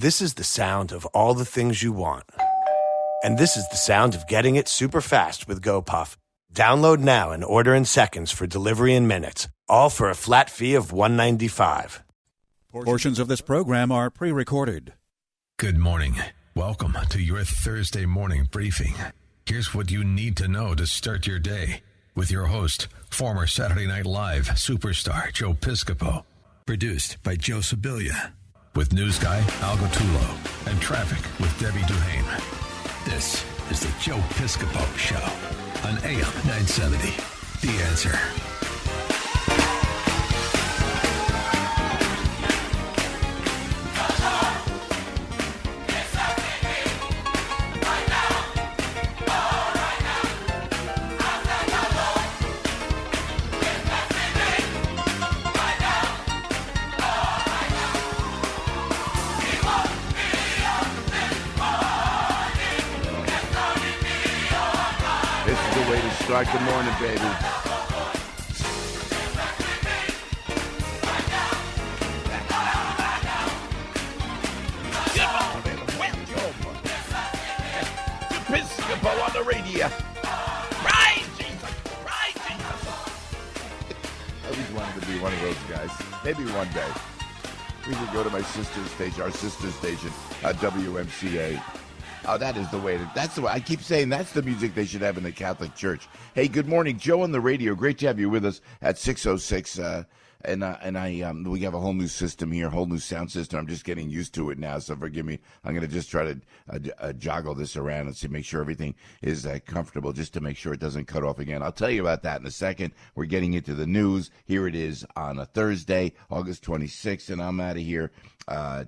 This is the sound of all the things you want. And this is the sound of getting it super fast with GoPuff. Download now and order in seconds for delivery in minutes, all for a flat fee of $1.95. Portions of this program are pre-recorded. Good morning. Welcome to your Thursday morning briefing. Here's what you need to know to start your day with your host, former Saturday Night Live superstar Joe Piscopo. Produced by Joe Sibilia. With news guy Al Gattulo and traffic with Debbie Duhane. This is the Joe Piscopo Show on AM 970. The Answer. Start the morning, baby. Episcopo on the radio. Right, Jesus. Right, Jesus. I always wanted to be one of those guys. Maybe one day. We could go to my sister's station, our sister's station, WMCA. Oh, that is the way. That's the way. I keep saying that's the music they should have in the Catholic Church. Hey, good morning, Joe on the radio. Great to have you with us at 6:06. We have a whole new system here, whole new sound system. I'm just getting used to it now, so forgive me. I'm going to just try to joggle this around and see, make sure everything is comfortable, just to make sure it doesn't cut off again. I'll tell you about that in a second. We're getting into the news. Here it is on a Thursday, August 26th, and I'm out of here.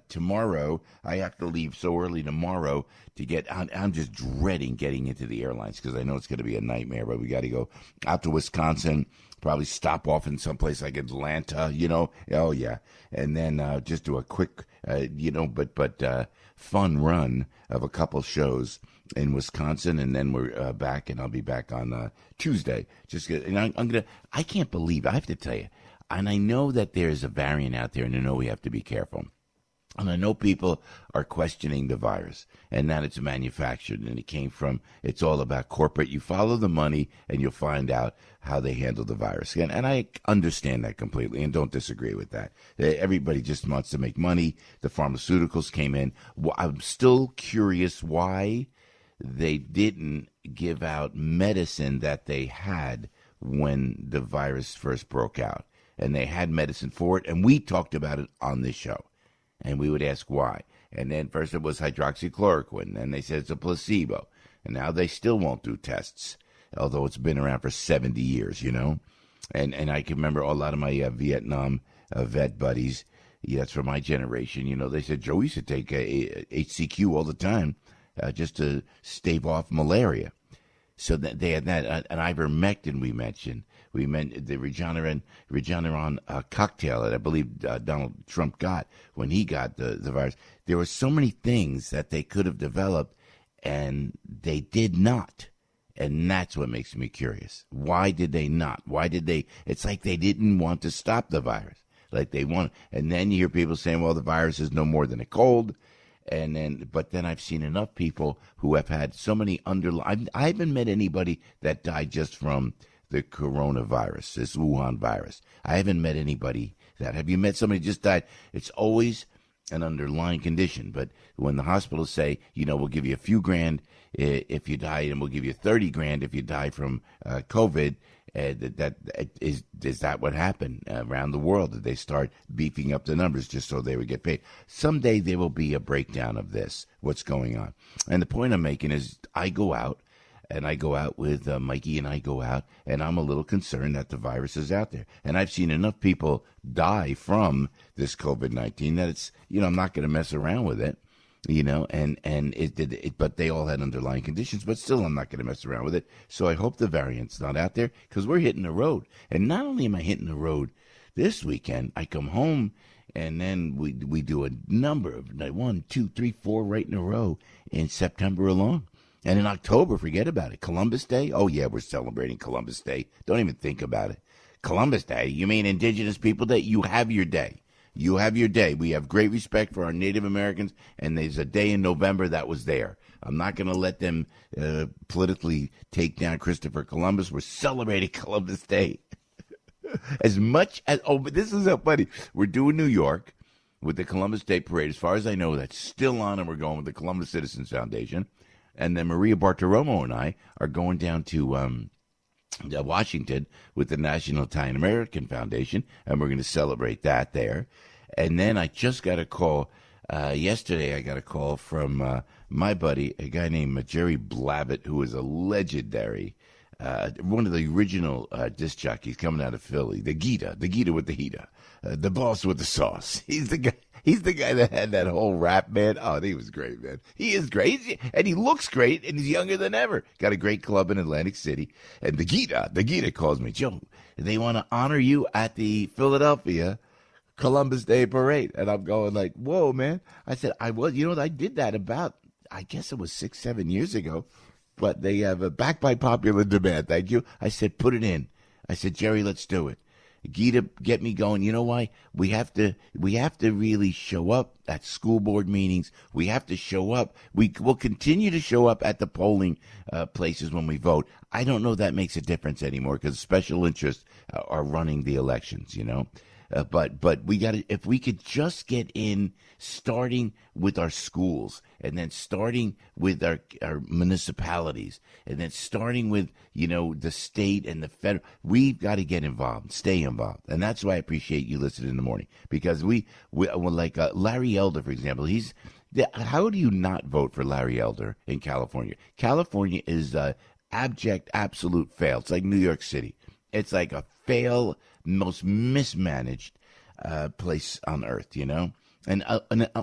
Tomorrow, I have to leave so early tomorrow to get on. I'm just dreading getting into the airlines because I know it's going to be a nightmare, but we got to go out to Wisconsin, probably stop off in someplace like Atlanta, oh yeah, and then just do a quick, fun run of a couple shows in Wisconsin, and then we're back, and I'll be back on Tuesday. I can't believe, I have to tell you, and I know that there's a variant out there, and I know we have to be careful. And I know people are questioning the virus and that it's manufactured and it's all about corporate. You follow the money and you'll find out how they handle the virus. And I understand that completely and don't disagree with that. Everybody just wants to make money. The pharmaceuticals came in. I'm still curious why they didn't give out medicine that they had when the virus first broke out. And they had medicine for it. And we talked about it on this show. And we would ask why. And then first it was hydroxychloroquine. And they said it's a placebo. And now they still won't do tests, although it's been around for 70 years, And I can remember a lot of my Vietnam vet buddies, that's from my generation, they said, Joe used to take HCQ all the time just to stave off malaria. So that they had that, an ivermectin we mentioned. We meant the Regeneron cocktail that I believe Donald Trump got when he got the virus. There were so many things that they could have developed, and they did not. And that's what makes me curious. Why did they not? It's like they didn't want to stop the virus. Like they want. And then you hear people saying, well, the virus is no more than a cold. But then I've seen enough people who have had so many I haven't met anybody that died just from the coronavirus, this Wuhan virus. I haven't met anybody that. Have you met somebody who just died? It's always an underlying condition. But when the hospitals say, we'll give you a few grand if you die, and we'll give you 30 grand if you die from COVID, is that what happened around the world? Did they start beefing up the numbers just so they would get paid? Someday there will be a breakdown of this, what's going on. And the point I'm making is I go out with Mikey, and I go out, and I'm a little concerned that the virus is out there. And I've seen enough people die from this COVID-19 that it's, I'm not going to mess around with it. But they all had underlying conditions, but still I'm not going to mess around with it. So I hope the variant's not out there, because we're hitting the road. And not only am I hitting the road this weekend, I come home and then we do a number of 1, 2, 3, 4 right in a row in September alone. And in October, forget about it. Columbus Day? Oh, yeah, we're celebrating Columbus Day. Don't even think about it. Columbus Day? You mean Indigenous People Day? You have your day. You have your day. We have great respect for our Native Americans, and there's a day in November that was there. I'm not going to let them politically take down Christopher Columbus. We're celebrating Columbus Day. As much as, but this is so funny. We're doing New York with the Columbus Day Parade. As far as I know, that's still on, and we're going with the Columbus Citizens Foundation. And then Maria Bartiromo and I are going down to Washington with the National Italian American Foundation, and we're going to celebrate that there. And then I just got a call yesterday. I got a call from my buddy, a guy named Jerry Blavitt, who is a legendary, one of the original disc jockeys coming out of Philly. The Gita with the Hita, the boss with the sauce. He's the guy. He's the guy that had that whole rap band. Oh, he was great, man. He is great, and he looks great, and he's younger than ever. Got a great club in Atlantic City. And the Gita calls me, Joe, they want to honor you at the Philadelphia Columbus Day Parade. And I'm going like, whoa, man. I said, I did that about, I guess it was 6-7 years ago, but they have a back by popular demand. Thank you. I said, put it in. I said, Jerry, let's do it. Gita, get me going. You know why? We have to really show up at school board meetings. We have to show up. We will continue to show up at the polling places when we vote. I don't know that makes a difference anymore because special interests are running the elections, you know. But we got to, if we could just get in, starting with our schools, and then starting with our municipalities, and then starting with, you know, the state and the federal, we've got to get involved, stay involved. And that's why I appreciate you listening in the morning, because we like Larry Elder, for example, how do you not vote for Larry Elder in California? California is abject, absolute fail. It's like New York City. It's like a fail, most mismanaged place on earth, you know? And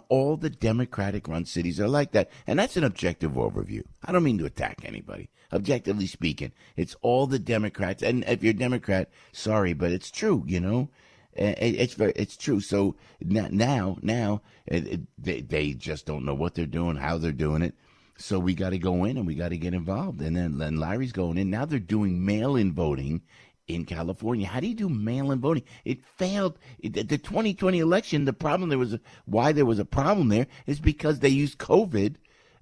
all the Democratic-run cities are like that. And that's an objective overview. I don't mean to attack anybody. Objectively speaking, it's all the Democrats. And if you're a Democrat, sorry, but it's true, you know? It's true. So now they just don't know what they're doing, how they're doing it. So we got to go in and we got to get involved. And then Larry's going in. Now they're doing mail-in voting in California. How do you do mail-in voting? It failed. The 2020 election, the problem why there was a problem there is because they used COVID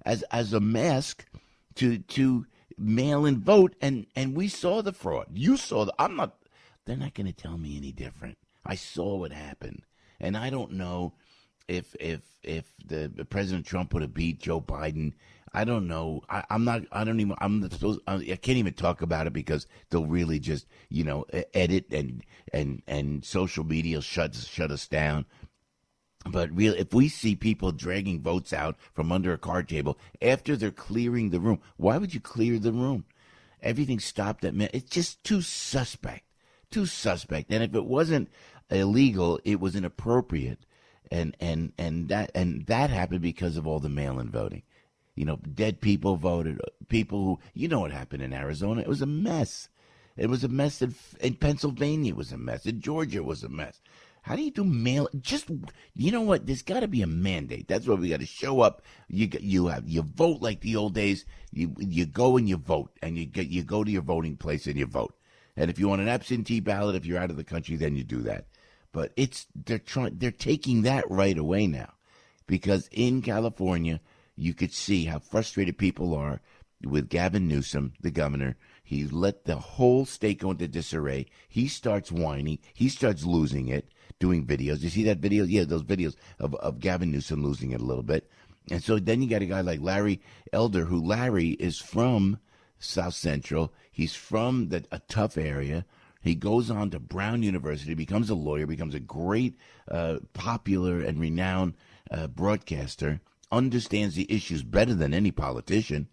as a mask to mail-in vote, and we saw the fraud. You saw they're not going to tell me any different. I saw what happened. And I don't know if the President Trump would have beat Joe Biden. I don't know. I can't even talk about it because they'll really just, you know, edit and social media shut us down. But really, if we see people dragging votes out from under a card table after they're clearing the room, why would you clear the room? Everything stopped at minute. It's just too suspect. And if it wasn't illegal, it was inappropriate. And that happened because of all the mail-in voting. You know, dead people voted, people who, you know what happened in Arizona. It was a mess. It was a mess in Pennsylvania. It was a mess. In Georgia, it was a mess. How do you do mail? Just, you know what? There's got to be a mandate. That's why we got to show up. You vote like the old days. You go and you vote, and you go to your voting place and you vote. And if you want an absentee ballot, if you're out of the country, then you do that. But they're taking that right away now, because in California, you could see how frustrated people are with Gavin Newsom, the governor. He let the whole state go into disarray. He starts whining. He starts losing it, doing videos. You see that video? Yeah, those videos of Gavin Newsom losing it a little bit. And so then you got a guy like Larry Elder, who Larry is from South Central. He's from a tough area. He goes on to Brown University, becomes a lawyer, becomes a great, popular and renowned broadcaster, understands the issues better than any politician,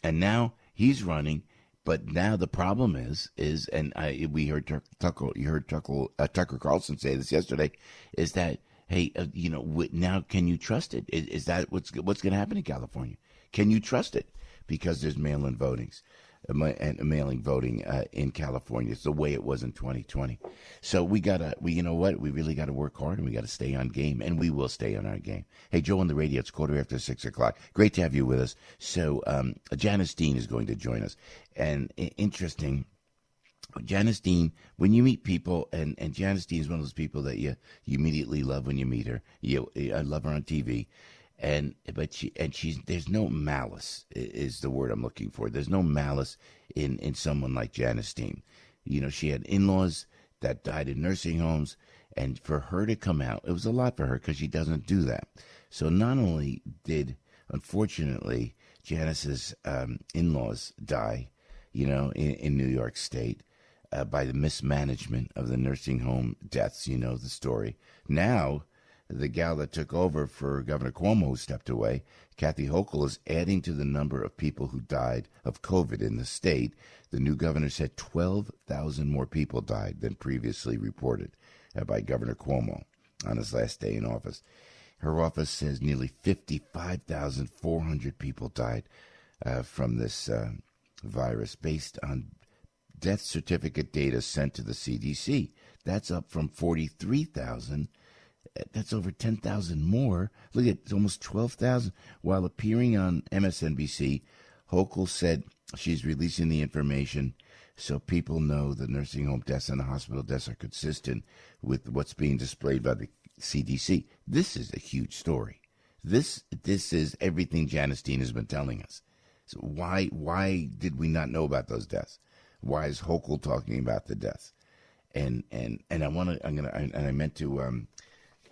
and now he's running. But now the problem is, and we heard Tucker Carlson say this yesterday, is that, hey, now can you trust it? Is that what's going to happen in California? Can you trust it? Because there's mail-in votings. Mailing voting in California. It's the way it was in 2020. So we really got to work hard, and we got to stay on game, and we will stay on our game. Hey, Joe on the radio, it's 6:15. Great to have you with us. So Janice Dean is going to join us. And interesting, Janice Dean, when you meet people, and Janice Dean is one of those people that you immediately love when you meet her. I love her on TV, but she's there's no malice is the word I'm looking for. There's no malice in someone like Janice Dean. She had in-laws that died in nursing homes, and for her to come out, it was a lot for her because she doesn't do that. So not only did, unfortunately, Janice's in-laws die, in New York State, by the mismanagement of the nursing home deaths. You know the story. Now, the gal that took over for Governor Cuomo, who stepped away, Kathy Hochul, is adding to the number of people who died of COVID in the state. The new governor said 12,000 more people died than previously reported by Governor Cuomo on his last day in office. Her office says nearly 55,400 people died from this virus based on death certificate data sent to the CDC. That's up from 43,000. That's over 10,000 more. Look at it's almost 12,000. While appearing on MSNBC, Hochul said she's releasing the information so people know the nursing home deaths and the hospital deaths are consistent with what's being displayed by the CDC. This is a huge story. This is everything Janice Dean has been telling us. So why did we not know about those deaths? Why is Hochul talking about the deaths? And I meant to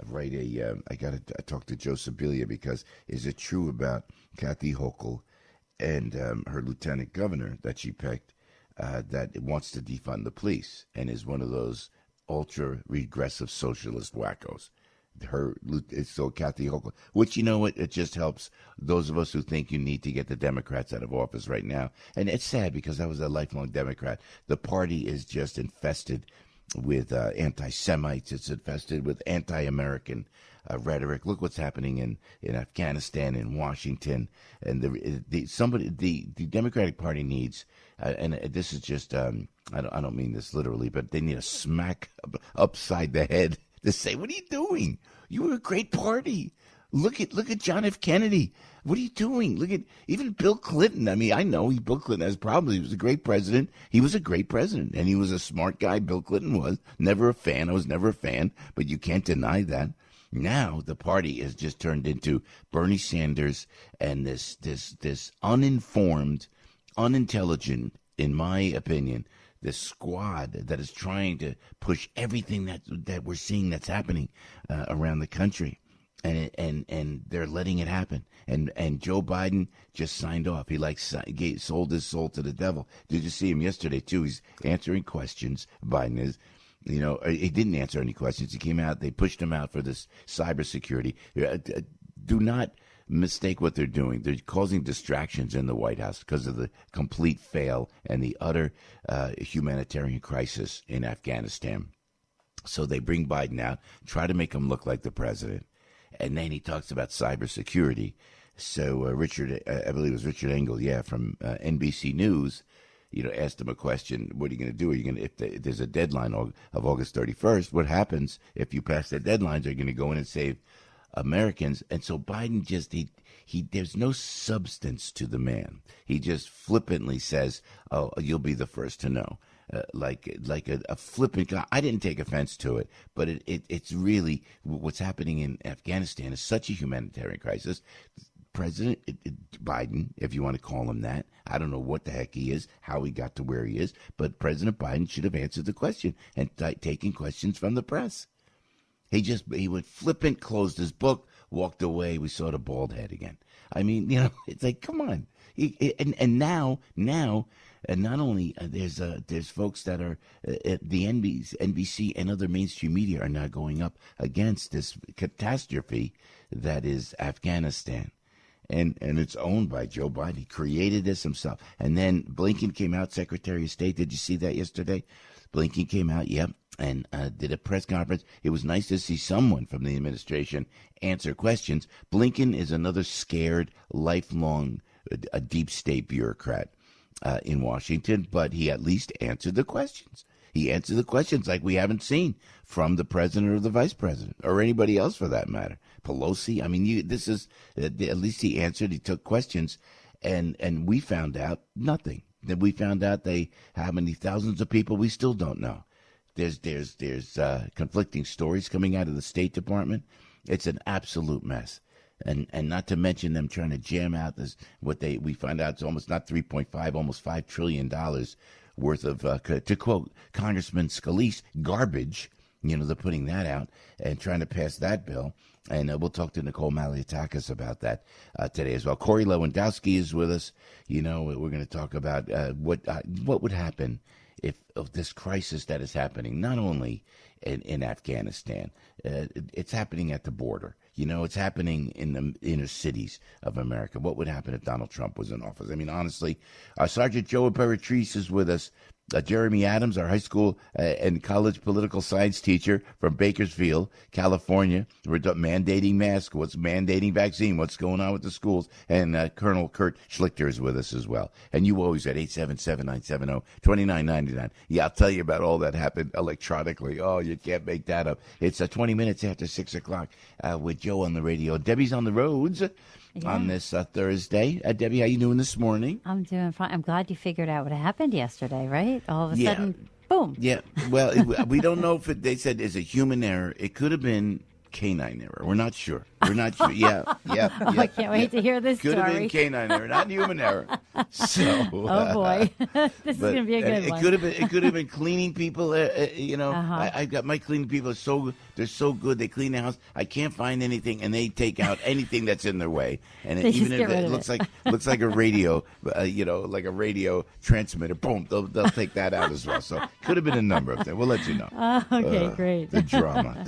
write I got to talk to Joe Sibilia, because is it true about Kathy Hochul and her lieutenant governor that she picked that wants to defund the police and is one of those ultra regressive socialist wackos? So Kathy Hochul, which, you know what, it just helps those of us who think you need to get the Democrats out of office right now. And it's sad because I was a lifelong Democrat. The party is just infested with anti-Semites. It's infested with anti-American rhetoric. Look what's happening in Afghanistan, in Washington, and the Democratic Party needs, and this is just I don't mean this literally, but they need a smack upside the head to say, what are you doing? You were a great party. Look at John F. Kennedy. What are you doing? Look at even Bill Clinton. I mean, I know Bill Clinton has problems. He was a great president. He was a great president, and he was a smart guy. Bill Clinton was. Never a fan. I was never a fan, but you can't deny that. Now the party has just turned into Bernie Sanders and this uninformed, unintelligent, in my opinion, this squad that is trying to push everything that we're seeing that's happening around the country, and they're letting it happen. And Joe Biden just signed off. He sold his soul to the devil. Did you see him yesterday too? He's answering questions. Biden is. He didn't answer any questions. He came out. They pushed him out for this cybersecurity. Do not mistake what they're doing. They're causing distractions in the White House because of the complete fail and the utter humanitarian crisis in Afghanistan. So they bring Biden out, try to make him look like the president, and then he talks about cybersecurity. So Richard, I believe it was Richard Engel, from NBC News, asked him a question. What are you going to do? Are you going to, if there's a deadline of August 31st, what happens if you pass that deadline? Are you going to go in and save Americans? And so Biden just, he there's no substance to the man. He just flippantly says, oh, you'll be the first to know. Like a flippant guy. I didn't take offense to it, but it's really what's happening in Afghanistan is such a humanitarian crisis. President Biden, if you want to call him that, I don't know what the heck he is, how he got to where he is, but President Biden should have answered the question and taken questions from the press. He went flippant, closed his book, walked away. We saw the bald head again. I mean, it's like, come on. And now, not only there's folks that are the NBC and other mainstream media are now going up against this catastrophe that is Afghanistan. And it's owned by Joe Biden. He created this himself. And then Blinken came out, Secretary of State. Did you see that yesterday? Blinken came out, and did a press conference. It was nice to see someone from the administration answer questions. Blinken is another scared, lifelong, a deep state bureaucrat in Washington, but he at least answered the questions. He answered the questions like we haven't seen from the president or the vice president or anybody else for that matter. Pelosi, I mean, at least he answered. He took questions, and we found out nothing. Then we found out how many thousands of people we still don't know. There's conflicting stories coming out of the State Department. It's an absolute mess. And not to mention them trying to jam out this, we find out it's almost not 3.5, almost $5 trillion worth of, to quote Congressman Scalise, garbage. They're putting that out and trying to pass that bill. And we'll talk to Nicole Malliotakis about that today as well. Corey Lewandowski is with us. We're going to talk about what would happen if of this crisis that is happening, not only in Afghanistan, it's happening at the border. It's happening in the inner cities of America. What would happen if Donald Trump was in office? I mean, honestly, Sergeant Joe Imperatrice is with us. Jeremy Adams, our high school and college political science teacher from Bakersfield, California. We're mandating masks. What's mandating vaccine? What's going on with the schools? And Colonel Kurt Schlichter is with us as well. And you always at 877-970-2999. Yeah, I'll tell you about all that happened electronically. Oh, you can't make that up. It's 20 minutes after 6 o'clock with Joe on the radio. Debbie's on the roads. Yeah. On this Thursday. Debbie, how you doing this morning? I'm doing fine. I'm glad you figured out what happened yesterday, right? All of a sudden, boom. Yeah, well, we don't know if they said it's a human error. It could have been canine error. We're not sure. Yeah. I can't wait to hear this story. Could have been canine error, not human error. So, oh boy, this is going to be a good one. It could have been cleaning people. I got my cleaning people they're so good. They clean the house. I can't find anything, and they take out anything that's in their way. And even if it looks like a radio, like a radio transmitter, boom, they'll take that out as well. So could have been a number of things. We'll let you know. Okay, great. The drama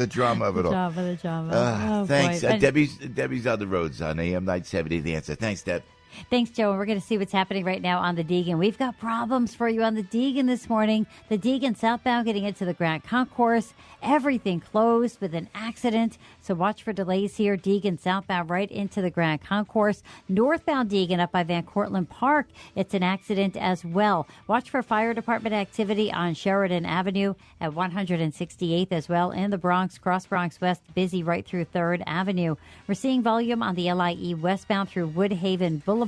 of it all. The drama. Thanks. Debbie's on the roads on AM 970. The Answer. Thanks, Deb. Thanks, Joe. And we're going to see what's happening right now on the Deegan. We've got problems for you on the Deegan this morning. The Deegan southbound getting into the Grand Concourse. Everything closed with an accident. So watch for delays here. Deegan southbound right into the Grand Concourse. Northbound Deegan up by Van Cortlandt Park. It's an accident as well. Watch for fire department activity on Sheridan Avenue at 168th as well. In the Bronx, Cross Bronx West, busy right through 3rd Avenue. We're seeing volume on the LIE westbound through Woodhaven Boulevard.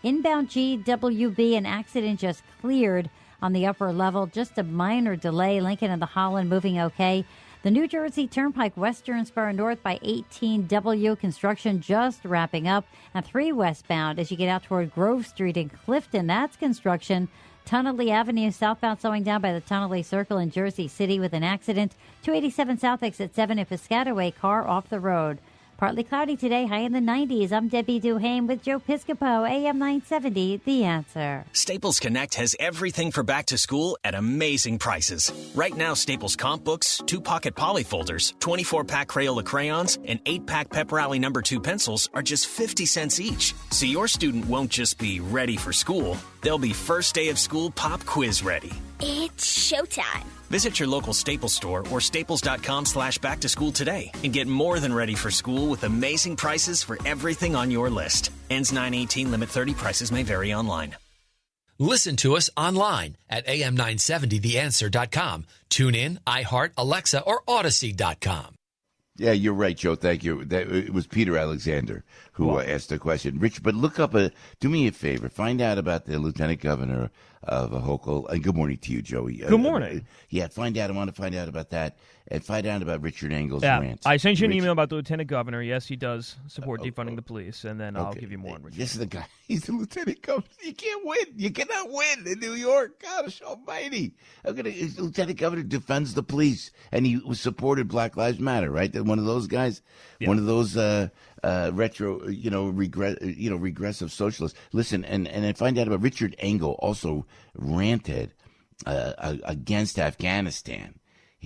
Inbound GWB, an accident just cleared on the upper level. Just a minor delay. Lincoln and the Holland moving okay. The New Jersey Turnpike Western Spur North by 18W. Construction just wrapping up. And 3 westbound as you get out toward Grove Street in Clifton. That's construction. Tunnelly Avenue southbound slowing down by the Tunnelly Circle in Jersey City with an accident. 287 South exit 7 in Piscataway. Car off the road. Partly cloudy today, high in the 90s. I'm Debbie Duhame with Joe Piscopo, AM 970, The Answer. Staples Connect has everything for back to school at amazing prices. Right now, Staples comp books, 2-pocket polyfolders, 24-pack Crayola crayons, and 8-pack Pep Rally No. 2 pencils are just 50 cents each. So your student won't just be ready for school, they'll be first day of school pop quiz ready. It's showtime. Visit your local Staples store or staples.com/back to school today and get more than ready for school with amazing prices for everything on your list. Ends 9/18, limit 30, prices may vary online. Listen to us online at am970theanswer.com. Tune in, iHeart, Alexa, or Odyssey.com. Yeah, you're right, Joe. Thank you. It was Peter Alexander who asked the question. Rich, but look up, do me a favor. Find out about the Lieutenant Governor of Hochul. And good morning to you, Joey. Good morning. I want to find out about that. And find out about Richard Engel's rant. I sent you an email about the Lieutenant Governor. Yes, he does support defunding the police. And then I'll give you more on Richard. This is the guy. He's the Lieutenant Governor. You can't win. You cannot win in New York. Gosh almighty. Lieutenant Governor defends the police. And he supported Black Lives Matter, right? One of those guys. Yeah. One of those regressive socialists. Listen, and find out about Richard Engel also ranted against Afghanistan.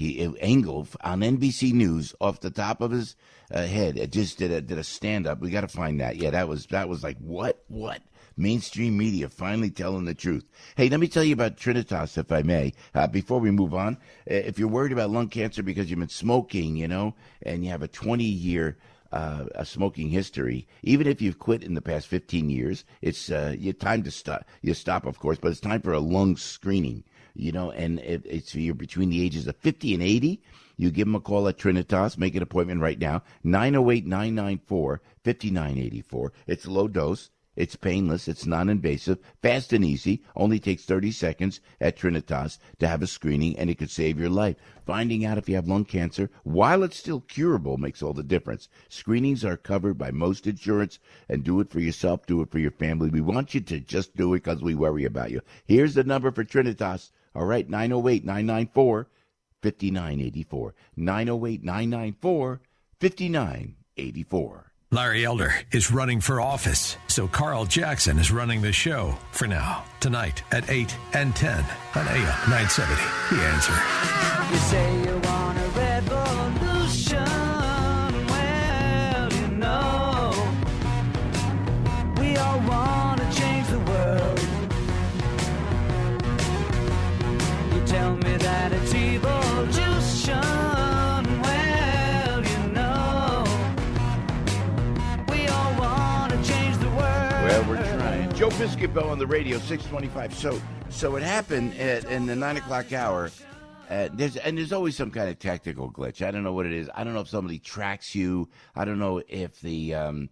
Engel on NBC News off the top of his head just did a stand up. We got to find that. Yeah, that was like what mainstream media finally telling the truth. Hey, let me tell you about Trinitas, if I may, before we move on. If you're worried about lung cancer because you've been smoking, and you have a 20-year a smoking history, even if you've quit in the past 15 years, it's your time to stop. You stop, of course, but it's time for a lung screening. And it's you're between the ages of 50 and 80. You give them a call at Trinitas. Make an appointment right now. 908-994-5984. It's low dose. It's painless. It's non-invasive, fast and easy. Only takes 30 seconds at Trinitas to have a screening, and it could save your life. Finding out if you have lung cancer while it's still curable makes all the difference. Screenings are covered by most insurance, and do it for yourself, do it for your family. We want you to just do it because we worry about you. Here's the number for Trinitas. All right, 908-994-5984. 908-994-5984. Larry Elder is running for office, so Carl Jackson is running the show for now. Tonight at 8 and 10 on AM 970. The Answer. You say you want a revolution. Well, you know, we all want to change the world. You tell me that it's evolution. Well, you know, we all want to change the world. Well, we're trying. Joe Piscopo on the radio, 625. So it happened in the 9 o'clock hour. There's always some kind of tactical glitch. I don't know what it is. I don't know if somebody tracks you. I don't know if the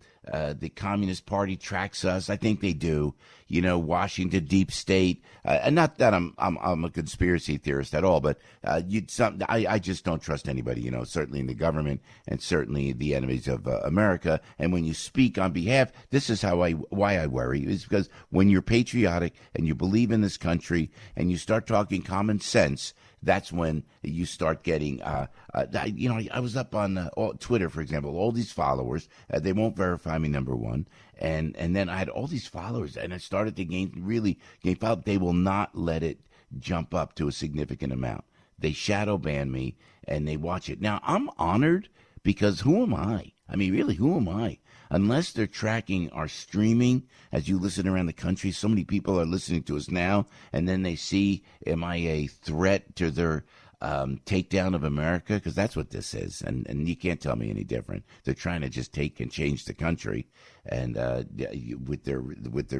Communist Party tracks us. I think they do. You know, Washington deep state. And not that I'm a conspiracy theorist at all, but I just don't trust anybody. You know, certainly in the government and certainly the enemies of America. And when you speak on behalf, this is why I worry, is because when you're patriotic and you believe in this country and you start talking common sense, that's when you start getting, I was up on Twitter, for example, all these followers. They won't verify me, number one. And then I had all these followers, and I started to gain followers. They will not let it jump up to a significant amount. They shadow ban me, and they watch it. Now, I'm honored because who am I? I mean, really, who am I? Unless they're tracking our streaming as you listen around the country. So many people are listening to us now, and then they see, am I a threat to their takedown of America? Because that's what this is, and you can't tell me any different. They're trying to just take and change the country, and with their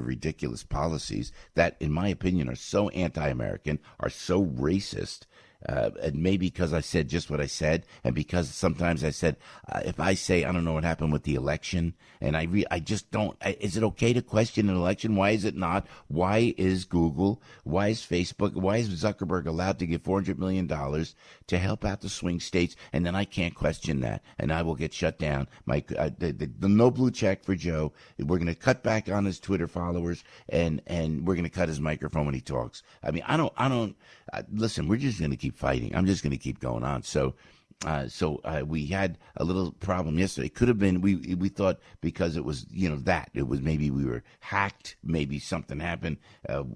ridiculous policies that, in my opinion, are so anti-American, are so racist. And maybe because I said just what I said, and because sometimes I said, if I say I don't know what happened with the election, and I just don't. Is it okay to question an election? Why is it not? Why is Google? Why is Facebook? Why is Zuckerberg allowed to give $400 million to help out the swing states, and then I can't question that, and I will get shut down? The no blue check for Joe. We're going to cut back on his Twitter followers, and we're going to cut his microphone when he talks. I mean, I don't. Listen, we're just going to keep fighting. I'm just going to keep going on. So we had a little problem yesterday. Could have been we thought because it was that it was maybe we were hacked, maybe something happened,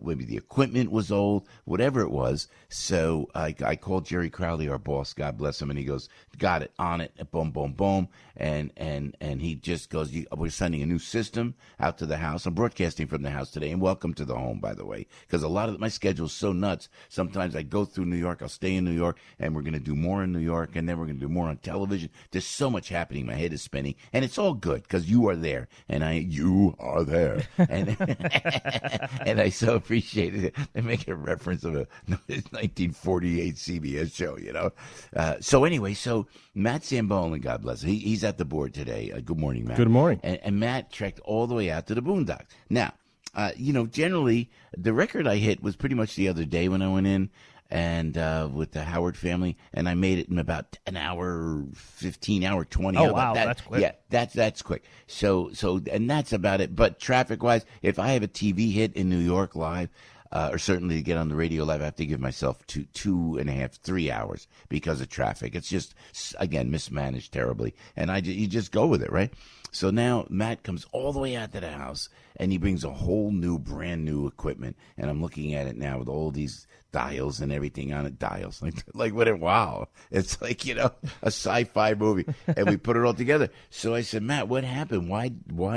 maybe the equipment was old, whatever it was. So I called Jerry Crowley, our boss, God bless him, and he goes, got it, on it, boom, boom, boom, and he just goes, we're sending a new system out to the house. I'm broadcasting from the house today, and welcome to the home, by the way, because a lot of my schedule is so nuts. Sometimes I go through New York, I'll stay in New York, and we're going to do more in New York, and then we're going to do more on television. There's so much happening. My head is spinning, and it's all good because you are there, and you are there, and and I so appreciate it. They make a reference of a 1948 CBS show, So anyway, so Matt Zambolin, God bless him, he's at the board today. Good morning, Matt. Good morning. And Matt trekked all the way out to the boondocks. Now, generally the record I hit was pretty much the other day when I went in. And with the Howard family, and I made it in about an hour 15, hour 20. Oh, wow, that's quick. Yeah, that's quick. So, and that's about it. But traffic-wise, if I have a TV hit in New York live, or certainly to get on the radio live, I have to give myself 2.5, 3 hours because of traffic. It's just, again, mismanaged terribly. And you just go with it, right? So now Matt comes all the way out to the house, and he brings a whole brand new equipment. And I'm looking at it now with all these dials and everything on it. Dials. Like what? Wow. It's like, a sci-fi movie. And we put it all together. So I said, Matt, what happened? Why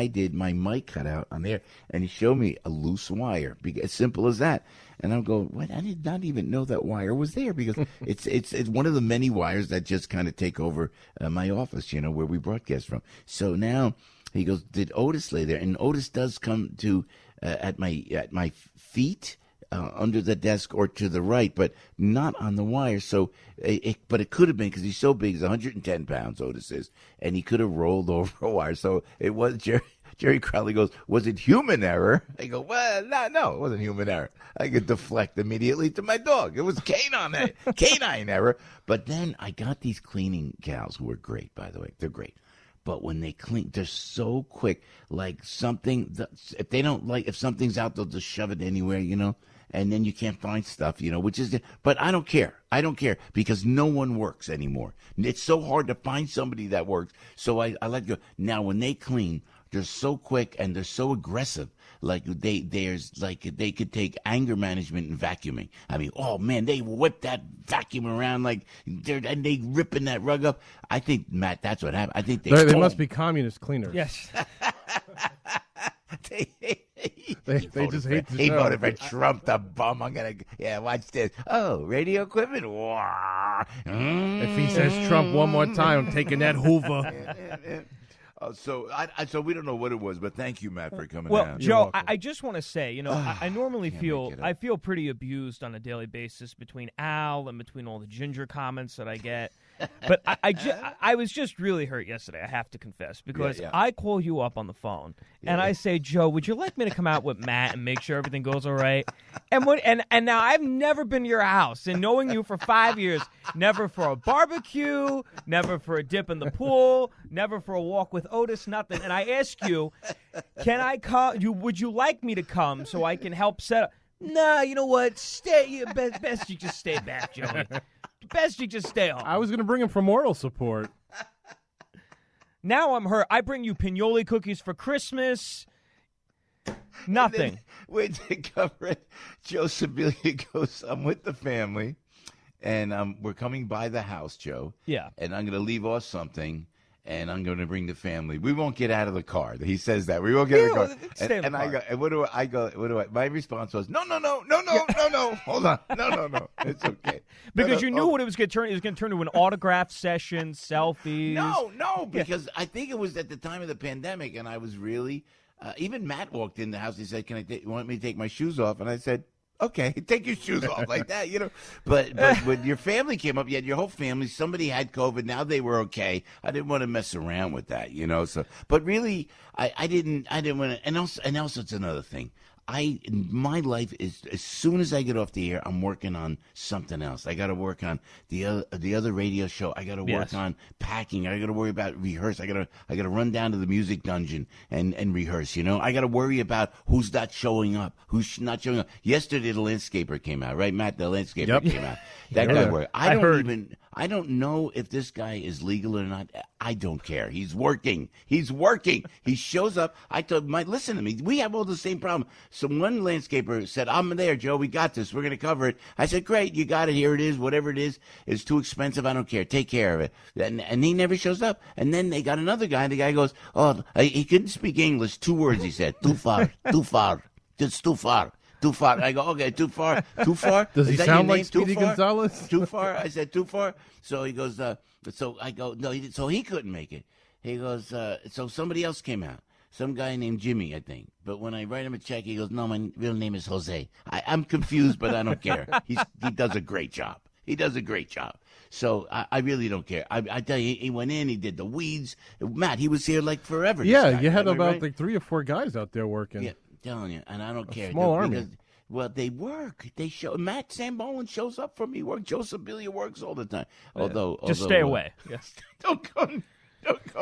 did my mic cut out on there? And he showed me a loose wire. As simple as that. And I'm going, what? I did not even know that wire was there, because it's one of the many wires that just kind of take over my office, where we broadcast from. So now he goes, did Otis lay there? And Otis does come to at my feet, under the desk or to the right, but not on the wire. So, but it could have been, because he's so big, he's 110 pounds, Otis is, and he could have rolled over a wire. So it was Jerry Crowley goes, was it human error? I go, well, no, it wasn't human error. I could deflect immediately to my dog. It was canine error. But then I got these cleaning gals who are great, by the way. They're great. But when they clean, they're so quick. Like if they don't like, if something's out, they'll just shove it anywhere, and then you can't find stuff, which is, but I don't care. I don't care because no one works anymore. It's so hard to find somebody that works. So I let go. Now, when they clean, they're so quick and they're so aggressive. Like they could take anger management and vacuuming. I mean, oh man, they whip that vacuum around and they ripping that rug up. I think, Matt, that's what happened. I think they must be communist cleaners. Yes. They just hate the He show. voted for Trump, the bum. Watch this. Oh, radio equipment. If he says Trump one more time, I'm taking that Hoover. So we don't know what it was, but thank you, Matt, for coming Well, out. Joe, I just want to say, I normally feel pretty abused on a daily basis between Al and between all the ginger comments that I get. But I was just really hurt yesterday, I have to confess, because I call you up on the phone and I say, Joe, would you like me to come out with Matt and make sure everything goes all right? And now I've never been to your house, and knowing you for 5 years, never for a barbecue, never for a dip in the pool, never for a walk with Otis, nothing. And I ask you, can I come? Would you like me to come so I can help set up? Nah, you know what? Best you just stay back, Joey. Best you just stay home. I was going to bring him for moral support. Now I'm hurt. I bring you pinoli cookies for Christmas. Nothing. Wait to cover it. Joe Sibilia goes, I'm with the family, and we're coming by the house, Joe. Yeah. And I'm going to leave off something, and I'm going to bring the family. We won't get out of the car. He says that. We won't get out of the car. Stay in the car. I go, my response was, no. Hold on. No. It's okay. Because you knew what it was going to turn. It was going to turn to an autograph session, selfies. No, because I think it was at the time of the pandemic, and I was really, even Matt walked in the house. He said, you want me to take my shoes off? And I said, okay, take your shoes off like that, But when your family came up, you had your whole family. Somebody had COVID. Now they were okay. I didn't want to mess around with that, So, but really, I didn't want to. And also, it's another thing. My life is, as soon as I get off the air, I'm working on something else. I got to work on the other radio show. I got to work on packing. I got to worry about rehearse. I got to run down to the music dungeon and rehearse. I got to worry about who's not showing up, who's not showing up. Yesterday, the landscaper came out, right, Matt? The landscaper came out. That guy worked. I don't know if this guy is legal or not. I don't care. He's working. He shows up. I told Mike, listen to me. We have all the same problem. So one landscaper said, I'm there, Joe. We got this. We're going to cover it. I said, great. You got it. Here it is. Whatever it is. It's too expensive. I don't care. Take care of it. And he never shows up. And then they got another guy. And the guy goes, he couldn't speak English. 2 words, he said. Too far. Just too far. Too far. I go, okay, too far. Too far? Does he sound like Speedy Gonzalez? Too far? I said, too far? So he goes, so I go, no, so he couldn't make it. He goes, so somebody else came out. Some guy named Jimmy, I think. But when I write him a check, he goes, no, my real name is Jose. I'm confused, but I don't care. He does a great job. So I really don't care. I tell you, he went in, he did the weeds. Matt, he was here like forever. Yeah, you had about like 3 or 4 guys out there working. Yeah, telling you, and I don't care. Small army. Well, they work. They show. Matt Sambolin shows up for me. Work. Joe Sibilia works all the time. Although stay away. Yes. Don't come.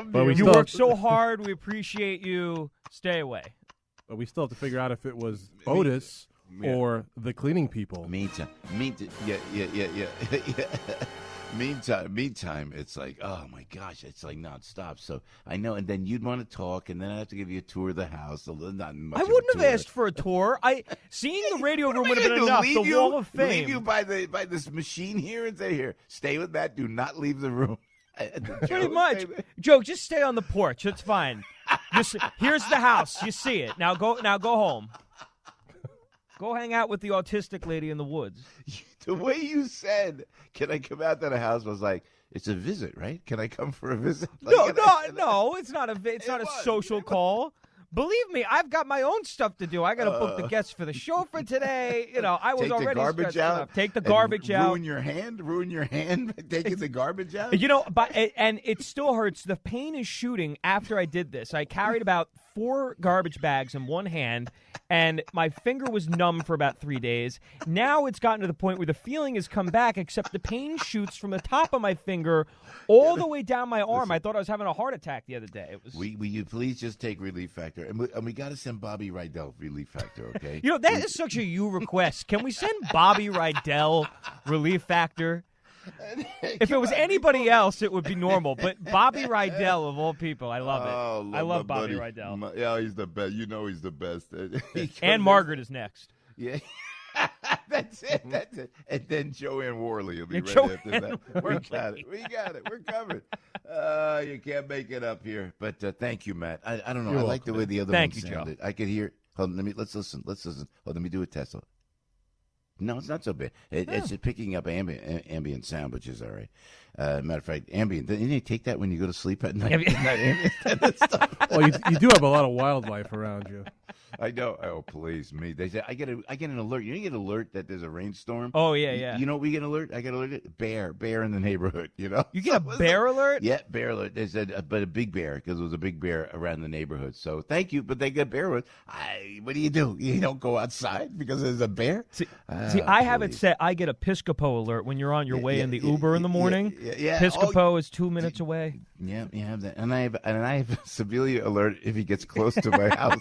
But you work so hard. We appreciate you. Stay away. But we still have to figure out if it was Otis or the cleaning people. Meantime, it's like, oh my gosh, it's like nonstop. So I know, and then you'd want to talk, and then I have to give you a tour of the house. Not much. I wouldn't have asked for a tour. Seeing the radio room would have been enough. The Wall of Fame. Leave you by this machine here and say, here, stay with that. Do not leave the room. Pretty much, Joe. Just stay on the porch. It's fine. Here's the house. You see it. Now go home. Go hang out with the autistic lady in the woods. The way you said, can I come out to the house, was like, it's a visit, right? Can I come for a visit? No, it's not a social call. Believe me, I've got my own stuff to do. I got to book the guests for the show for today. I was already take the garbage out. Take the garbage out. Ruin your hand taking the garbage out. And it still hurts. The pain is shooting after I did this. I carried about 4 garbage bags in one hand, and my finger was numb for about 3 days. Now it's gotten to the point where the feeling has come back, except the pain shoots from the top of my finger all the way down my arm. I thought I was having a heart attack the other day. It was. Will you please just take Relief Factor? And we got to send Bobby Rydell Relief Factor, okay? That is such a you request. Can we send Bobby Rydell Relief Factor? If it was anybody else, it would be normal. But Bobby Rydell, of all people, I love it. I love Bobby Rydell. Yeah, he's the best. He's the best. And Margaret is next. Yeah. That's it. And then Joanne Worley will be right after that. We got it. We're covered. You can't make it up here. But thank you, Matt. I don't know. I like the way the other one sounded. I could hear. Hold on, let's listen. Hold, let me do a test. No, it's not so bad. It's picking up ambient sound, which is all right. Matter of fact, ambient. Didn't you take that when you go to sleep at night? Well, you do have a lot of wildlife around you. I know. Oh, please, me. They say I get an alert. You get an alert that there's a rainstorm. Oh yeah. You know what we get an alert? I get alerted. Bear in the neighborhood. You get a bear alert? Yeah, bear alert. They said, but a big bear because there was a big bear around the neighborhood. So thank you, but they get bear alert. What do? You don't go outside because there's a bear. See, I have it set. I get a Piscopo alert when you're on your way in the Uber in the morning. Yeah. Piscopo is 2 minutes away. Yeah, you have that, and I have a Sevilla alert if he gets close to my house.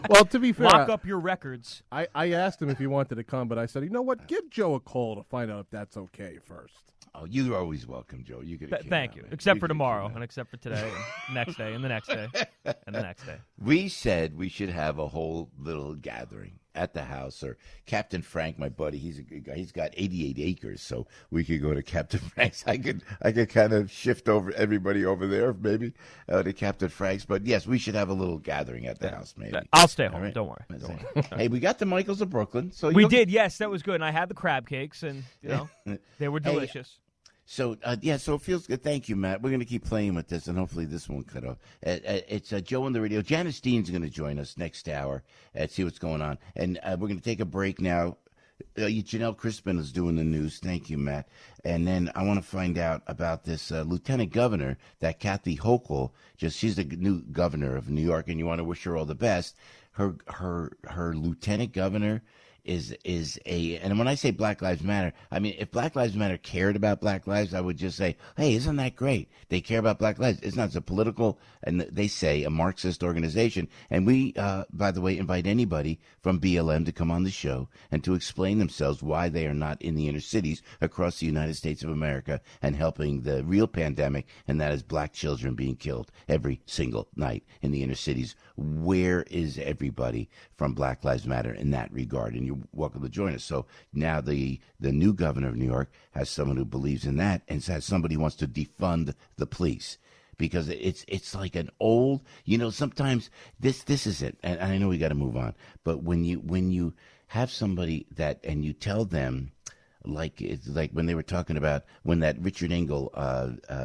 Well, to be fair, lock up your records. I asked him if he wanted to come, but I said, you know what? Give Joe a call to find out if that's okay first. Oh, you're always welcome, Joe. You could. Thank you. Except for tomorrow, and except for today, and next day, and the next day, and the next day. We said we should have a whole little gathering at the house, or Captain Frank, my buddy. He's a good guy. He's got 88 acres, so we could go to Captain Frank's. I could kind of shift over everybody over there, maybe to Captain Frank's. But yes, we should have a little gathering at the house, maybe. I'll stay home. Right? Don't worry. Hey, we got the Michaels of Brooklyn. So we did. Yes, that was good. And I had the crab cakes, and they were delicious. So, so it feels good. Thank you, Matt. We're going to keep playing with this, and hopefully this won't cut off. It's Joe on the radio. Janice Dean's going to join us next hour and see what's going on. And we're going to take a break now. Janelle Crispin is doing the news. Thank you, Matt. And then I want to find out about this lieutenant governor that Kathy Hochul, she's the new governor of New York, and you want to wish her all the best. Her lieutenant governor is and when I say Black Lives Matter, I mean, if Black Lives Matter cared about Black lives, I would just say, hey, isn't that great? They care about Black lives. It's not a political, and they say a Marxist organization. And we, by the way, invite anybody from BLM to come on the show and to explain themselves why they are not in the inner cities across the United States of America and helping the real pandemic, and that is Black children being killed every single night in the inner cities. Where is everybody from Black Lives Matter in that regard? And you're welcome to join us. So now the new governor of New York has someone who believes in that, and has somebody who wants to defund the police, because it's like an old, sometimes this is it. And I know we got to move on, but when you have somebody that, and you tell them, it's like when they were talking about when that Richard Engel